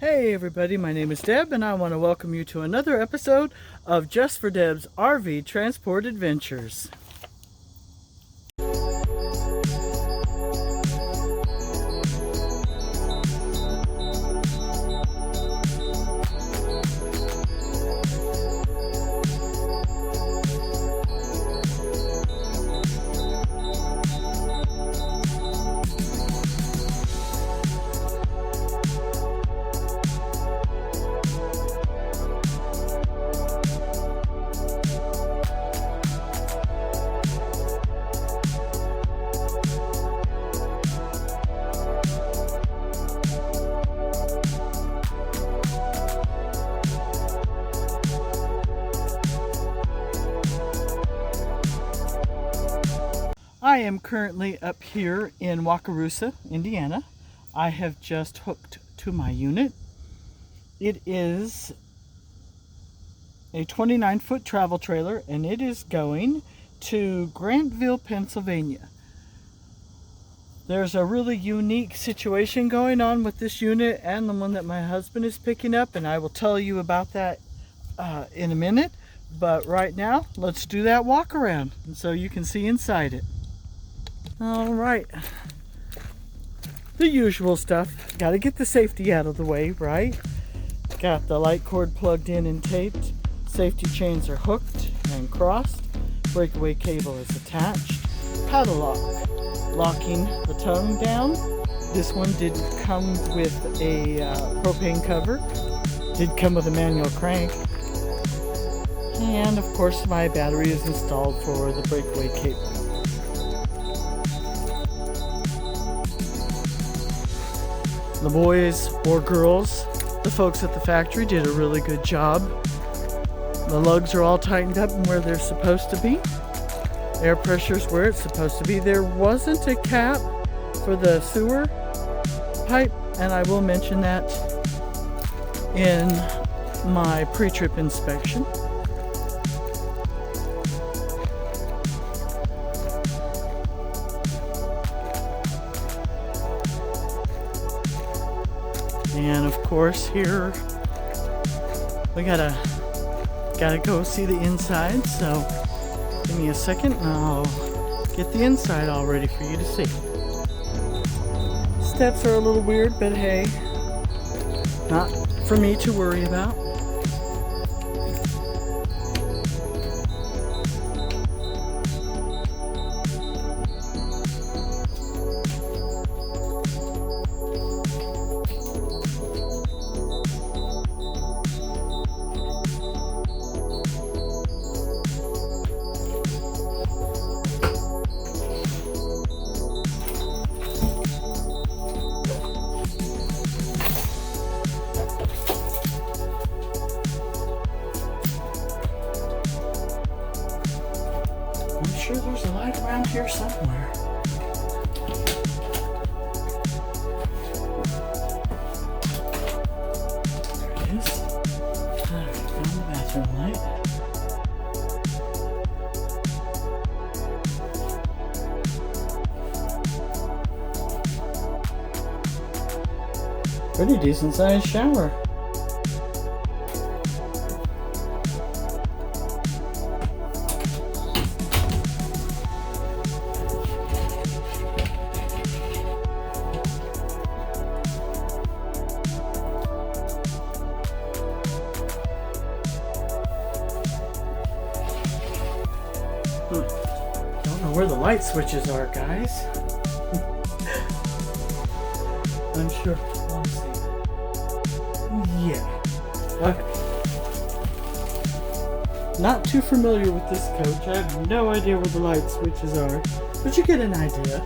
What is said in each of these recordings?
Hey everybody, my name is Deb and I want to welcome you to another episode of Just for Deb's RV Transport Adventures. I am currently up here in Wakarusa, Indiana. I have just hooked to my unit. It is a 29-foot travel trailer and it is going to Grantville, Pennsylvania. There's a really unique situation going on with this unit and the one that my husband is picking up, and I will tell you about that in a minute. But right now, let's do that walk around so you can see inside it. All right, the usual stuff. Got to get the safety out of the way, right? Got the light cord plugged in and taped. Safety chains are hooked and crossed. Breakaway cable is attached. Paddle lock, locking the tongue down. This one did come with a propane cover. Did come with a manual crank. And of course my battery is installed for the breakaway cable. The boys or girls, the folks at the factory did a really good job. The lugs are all tightened up and where they're supposed to be. Air pressure is where it's supposed to be. There wasn't a cap for the sewer pipe, and I will mention that in my pre-trip inspection. And of course here we gotta go see the inside, so give me a second and I'll get the inside all ready for you to see. Steps are a little weird, but hey, not for me to worry about. I'm sure there's a light around here somewhere. There it is. Alright, found the bathroom light. Pretty decent sized shower. Don't know where the light switches are, guys. I'm sure. Let me see. Yeah. Okay. Not too familiar with this coach. I have no idea where the light switches are, but you get an idea.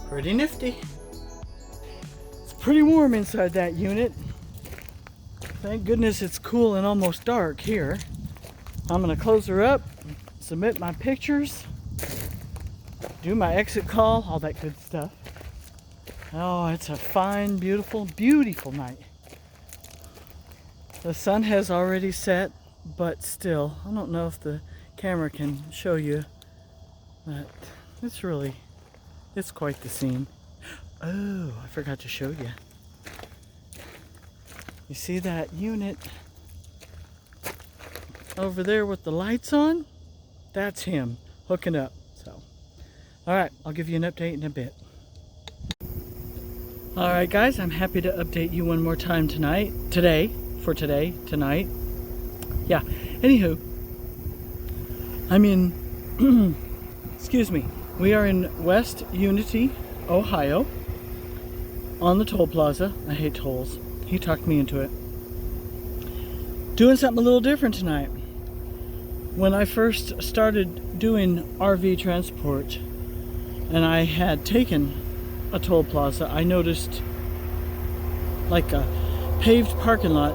Pretty nifty. It's pretty warm inside that unit. Thank goodness it's cool and almost dark here. I'm gonna close her up, submit my pictures, do my exit call, all that good stuff. Oh, it's a fine, beautiful, beautiful night. The sun has already set, but still, I don't know if the camera can show you, but it's quite the scene. Oh, I forgot to show you. You see that unit over there with the lights on? That's him hooking up. So, all right, I'll give you an update in a bit. All right, guys, I'm happy to update you one more time tonight. Tonight. Yeah, anywho, I'm in, excuse me, we are in West Unity, Ohio, on the toll plaza. I hate tolls. He talked me into it. Doing something a little different tonight. When I first started doing RV transport and I had taken a toll plaza, I noticed like a paved parking lot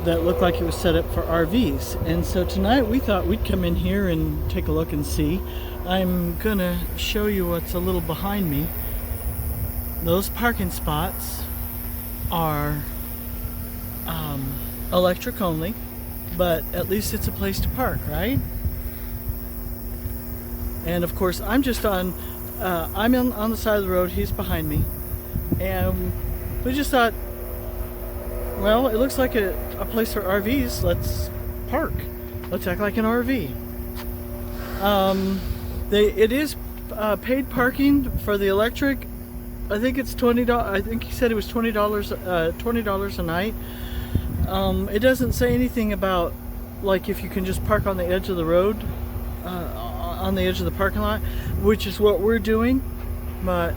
that looked like it was set up for RVs. And so tonight we thought we'd come in here and take a look and see. I'm gonna show you what's a little behind me. Those parking spots are electric only, but at least it's a place to park, right? And of course I'm just on on the side of the road, he's behind me, and we just thought, well, it looks like a place for RVs. Let's park. Let's act like an RV. It is paid parking for the electric. I think it's $20. I think he said it was $20 a night. It doesn't say anything about like if you can just park on the edge of the road, on the edge of the parking lot, which is what we're doing. But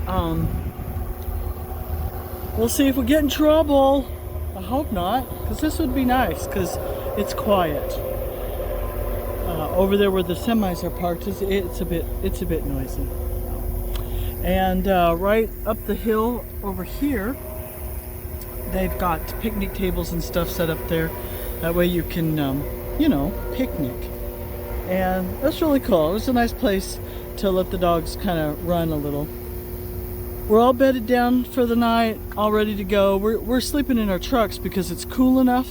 we'll see if we get in trouble. I hope not, because this would be nice, because it's quiet. Over there where the semis are parked, it's a bit noisy. And right up the hill over here, they've got picnic tables and stuff set up there. That way you can, picnic. And that's really cool. It was a nice place to let the dogs kind of run a little. We're all bedded down for the night, all ready to go. We're sleeping in our trucks because it's cool enough,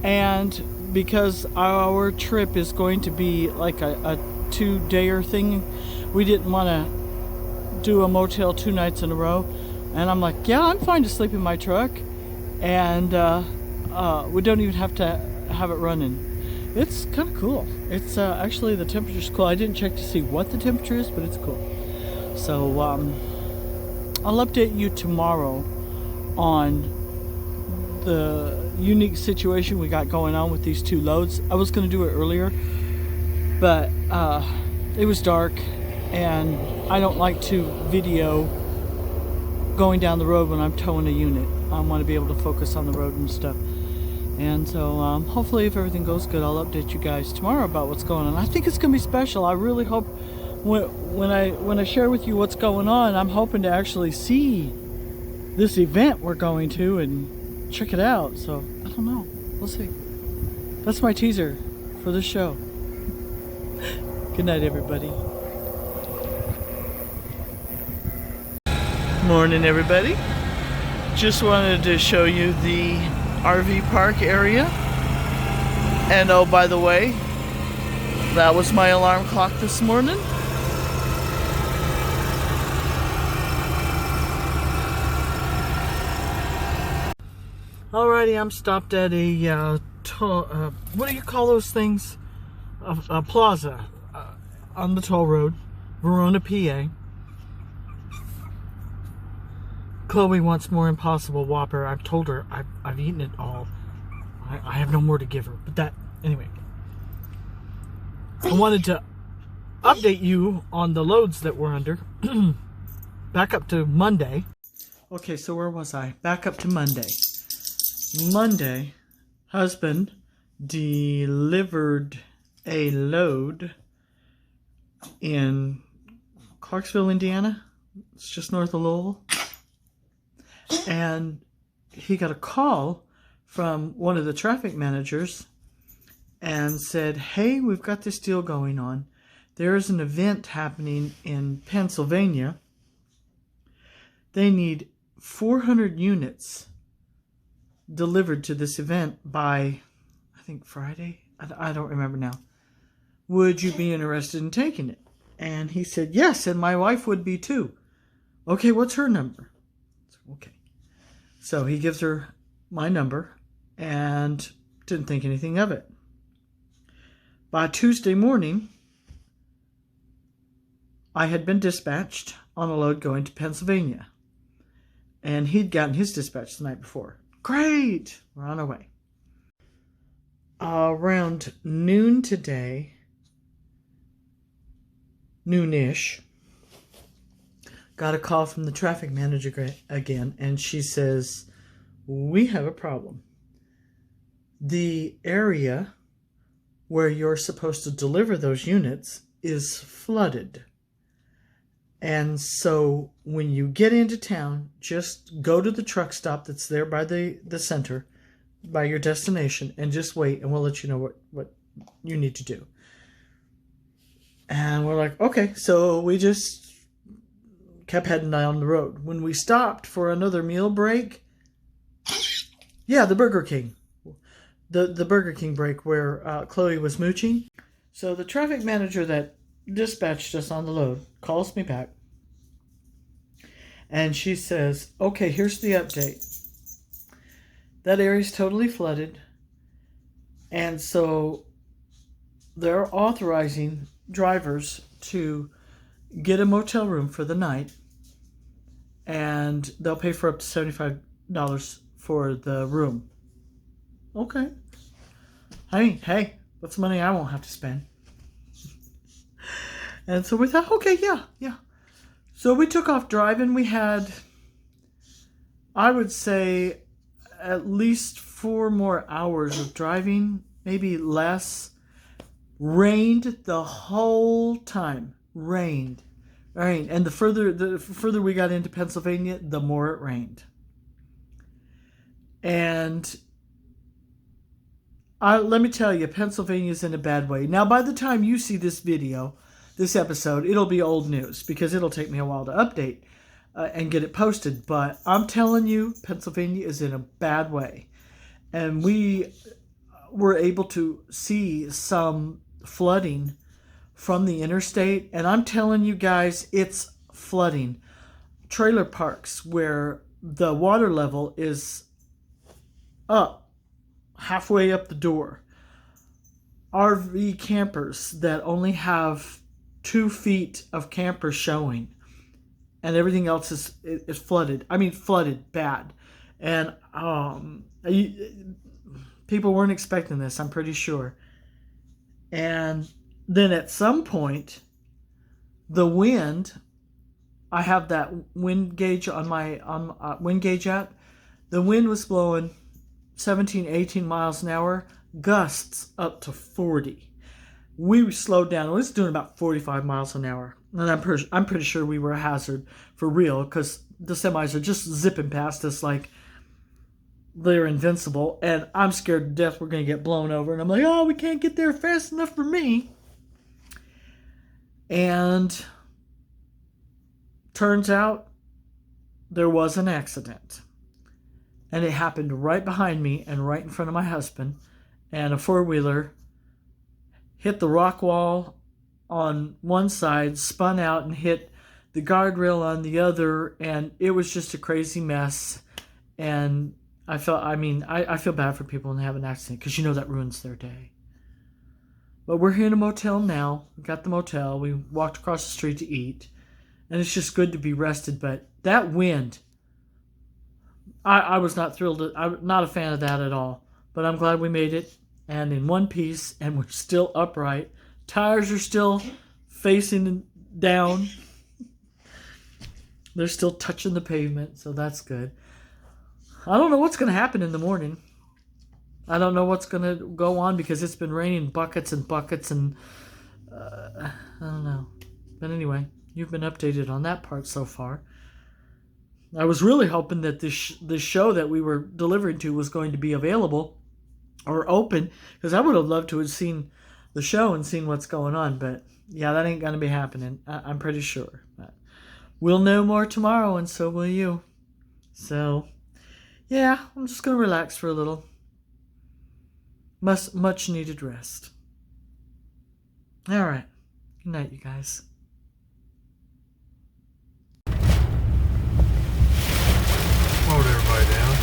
and because our trip is going to be like a 2-dayer thing. We didn't want to do a motel 2 nights in a row, and I'm like, yeah, I'm fine to sleep in my truck, and we don't even have to have it running. It's kind of cool. It's actually, the temperature's cool. I didn't check to see what the temperature is, but it's cool. So I'll update you tomorrow on the unique situation we got going on with these 2 loads. I was going to do it earlier, but it was dark, and I don't like to video going down the road when I'm towing a unit. I want to be able to focus on the road and stuff. And so hopefully, if everything goes good, I'll update you guys tomorrow about what's going on. I think it's going to be special. I really hope when I share with you what's going on, I'm hoping to actually see this event we're going to and check it out. So I don't know. We'll see. That's my teaser for the show. Good night, everybody. Morning, everybody. Just wanted to show you the RV park area. And oh, by the way, that was my alarm clock this morning. Alrighty, I'm stopped at a what do you call those things? A plaza on the toll road, Verona, PA. Chloe wants more Impossible Whopper. I've told her I've eaten it all. I have no more to give her. But that, anyway. I wanted to update you on the loads that we're under. Back up to Monday. Okay, so where was I? Back up to Monday. Monday, husband delivered a load in Clarksville, Indiana. It's just north of Louisville. And he got a call from one of the traffic managers and said, hey, we've got this deal going on. There is an event happening in Pennsylvania. They need 400 units delivered to this event by, I think, Friday. I don't remember now. Would you be interested in taking it? And he said, yes, and my wife would be too. Okay, what's her number? Okay. So he gives her my number and didn't think anything of it. By Tuesday morning, I had been dispatched on a load going to Pennsylvania. And he'd gotten his dispatch the night before. Great! We're on our way. Around noon today, noonish, got a call from the traffic manager again, and she says, we have a problem. The area where you're supposed to deliver those units is flooded. And so when you get into town, just go to the truck stop that's there by the center, by your destination, and just wait, and we'll let you know what you need to do. And we're like, okay. So we just kept heading down the road. When we stopped for another meal break, yeah, the Burger King. The Burger King break where Chloe was mooching. So the traffic manager that dispatched us on the load calls me back. And she says, okay, here's the update. That area's totally flooded. And so they're authorizing drivers to get a motel room for the night. And they'll pay for up to $75 for the room. Okay. I mean, hey, that's money I won't have to spend. And so we thought, okay, yeah. So we took off driving. We had, I would say, at least 4 more hours of driving, maybe less. Rained the whole time. Rained. And the further we got into Pennsylvania, the more it rained. And let me tell you, Pennsylvania's in a bad way. Now, by the time you see this video, this episode, it'll be old news because it'll take me a while to update and get it posted. But I'm telling you, Pennsylvania is in a bad way. And we were able to see some flooding from the interstate. And I'm telling you guys, it's flooding. Trailer parks where the water level is up, halfway up the door. RV campers that only have 2 feet of camper showing, and everything else is flooded. I mean, flooded bad. And people weren't expecting this, I'm pretty sure. And then at some point, the wind, I have that wind gauge on my wind gauge app. The wind was blowing 17, 18 miles an hour, gusts up to 40. We slowed down. It was doing about 45 miles an hour. And I'm pretty sure we were a hazard for real because the semis are just zipping past us like they're invincible. And I'm scared to death we're going to get blown over. And I'm like, oh, we can't get there fast enough for me. And turns out there was an accident. And it happened right behind me and right in front of my husband. And a 4-wheeler hit the rock wall on one side, spun out and hit the guardrail on the other. And it was just a crazy mess. And I feel bad for people when they have an accident because that ruins their day. But we're here in a motel now. We got the motel. We walked across the street to eat. And it's just good to be rested. But that wind, I was not thrilled. I'm not a fan of that at all. But I'm glad we made it. And in one piece. And we're still upright. Tires are still facing down. They're still touching the pavement. So that's good. I don't know what's going to happen in the morning. I don't know what's going to go on because it's been raining buckets and buckets and I don't know. But anyway, you've been updated on that part so far. I was really hoping that this show that we were delivering to was going to be available or open because I would have loved to have seen the show and seen what's going on. But yeah, that ain't going to be happening. I'm pretty sure. But we'll know more tomorrow and so will you. So Yeah, I'm just gonna relax for a little. Much needed rest. All right. Good night, you guys. Slowed everybody down.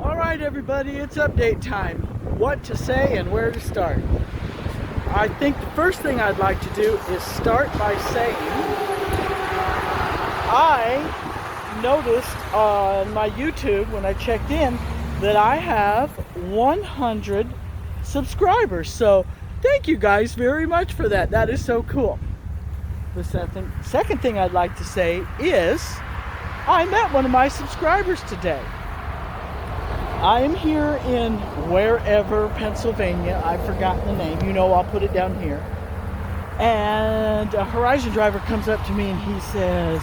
All right, everybody, it's update time. What to say and where to start. I think the first thing I'd like to do is start by saying I noticed on my YouTube when I checked in that I have 100 subscribers. So thank you guys very much for that. That is so cool. The second thing I'd like to say is I met one of my subscribers today. I am here in wherever, Pennsylvania. I've forgotten the name. You know, I'll put it down here. And a Horizon driver comes up to me and he says,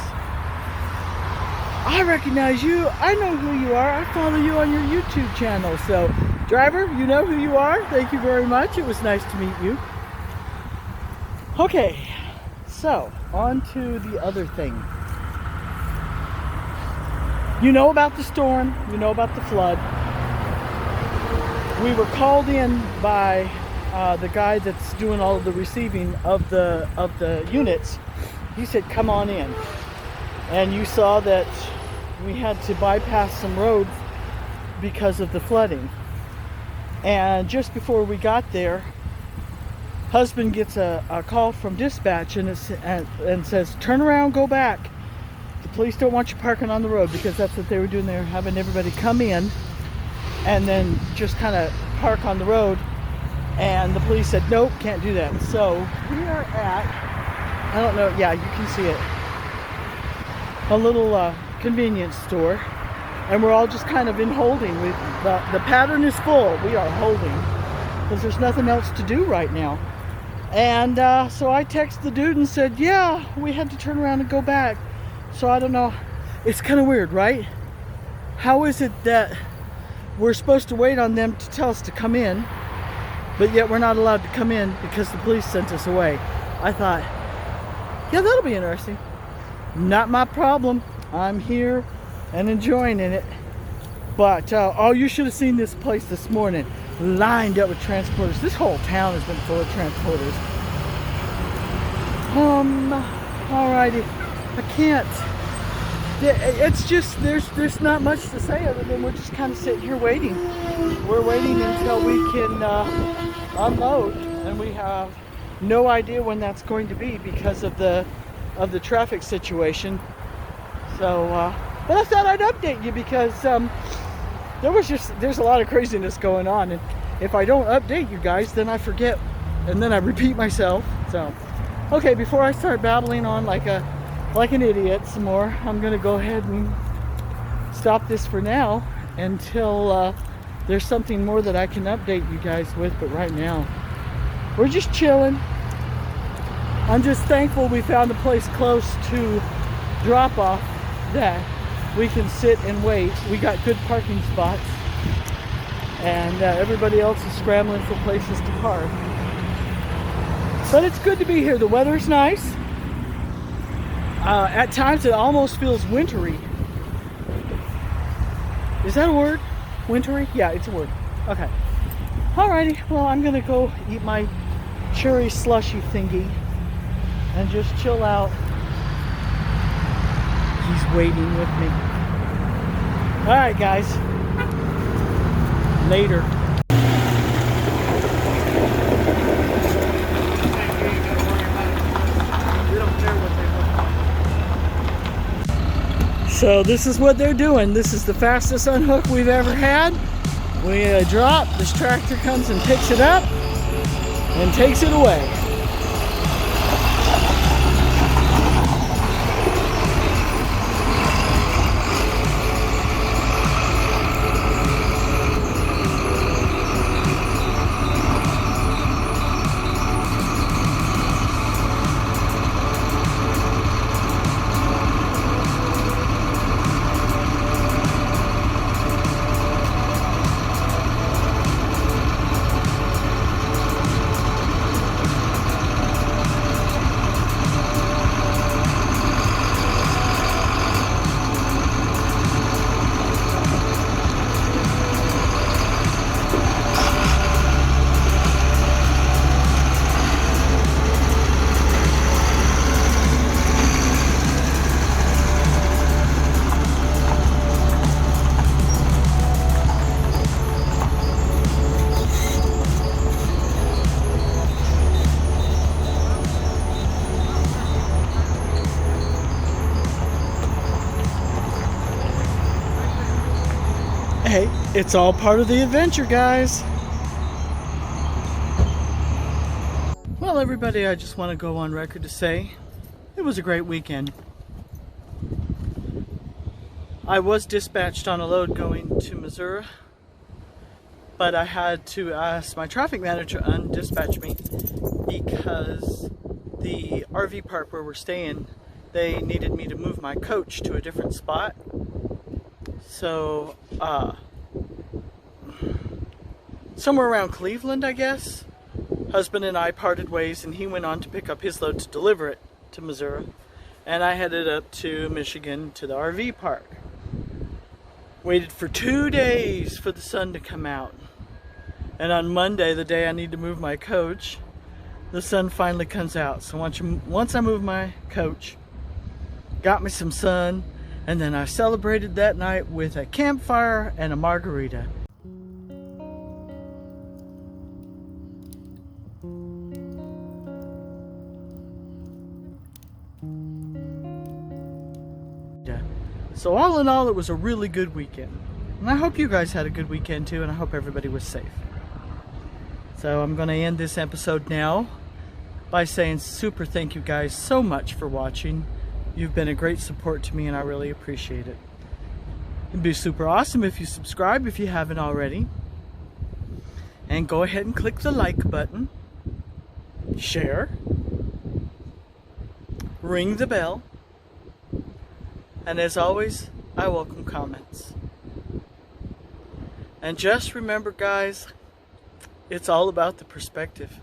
I recognize you. I know who you are. I follow you on your YouTube channel. So, driver, you know who you are. Thank you very much. It was nice to meet you. Okay, so on to the other thing. You know about the storm. You know about the flood. We were called in by the guy that's doing all of the receiving of the units. He said, come on in. And you saw that we had to bypass some roads because of the flooding. And just before we got there, husband gets a call from dispatch and says, turn around, go back. The police don't want you parking on the road, because that's what they were doing. They were having everybody come in and then just kind of park on the road. And the police said, nope, can't do that. So we are at, I don't know, yeah, you can see it, a little convenience store. And we're all just kind of in holding. The pattern is full. We are holding because there's nothing else to do right now. And so I texted the dude and said, yeah, we had to turn around and go back. So I don't know. It's kind of weird, right? How is it that we're supposed to wait on them to tell us to come in, but yet we're not allowed to come in because the police sent us away? I thought, yeah, that'll be interesting. Not my problem. I'm here and enjoying it. But oh, you should have seen this place this morning, lined up with transporters. This whole town has been full of transporters. Alrighty, I can't. It's just there's not much to say other than we're just kind of sitting here waiting. We're waiting until we can unload, and we have no idea when that's going to be because of the traffic situation. So, but I thought I'd update you because there's a lot of craziness going on, and if I don't update you guys, then I forget, and then I repeat myself. So, okay, before I start babbling on like an idiot some more, I'm gonna go ahead and stop this for now until there's something more that I can update you guys with. But right now, we're just chilling. I'm just thankful we found a place close to drop off that we can sit and wait. We got good parking spots, and everybody else is scrambling for places to park. But it's good to be here. The weather's nice. At times it almost feels wintry. Is that a word? Wintry? Yeah, it's a word. Okay. Alrighty, well, I'm gonna go eat my cherry slushy thingy and just chill out. He's waiting with me. Alright, guys. Later. So this is what they're doing. This is the fastest unhook we've ever had. We drop, this tractor comes and picks it up and takes it away. Hey, it's all part of the adventure, guys. Well, everybody, I just want to go on record to say it was a great weekend. I was dispatched on a load going to Missouri, but I had to ask my traffic manager to undispatch me because the RV park where we're staying, they needed me to move my coach to a different spot. So, somewhere around Cleveland, I guess, husband and I parted ways, and he went on to pick up his load to deliver it to Missouri, and I headed up to Michigan to the RV park. Waited for 2 days for the sun to come out, and on Monday, the day I need to move my coach, the sun finally comes out. So once I moved my coach, got me some sun, and then I celebrated that night with a campfire and a margarita. So all in all, it was a really good weekend. And I hope you guys had a good weekend too, and I hope everybody was safe. So I'm going to end this episode now by saying super thank you guys so much for watching. You've been a great support to me, and I really appreciate it. It'd be super awesome if you subscribe if you haven't already. And go ahead and click the like button. Share. Ring the bell. And as always, I welcome comments. And just remember, guys, it's all about the perspective.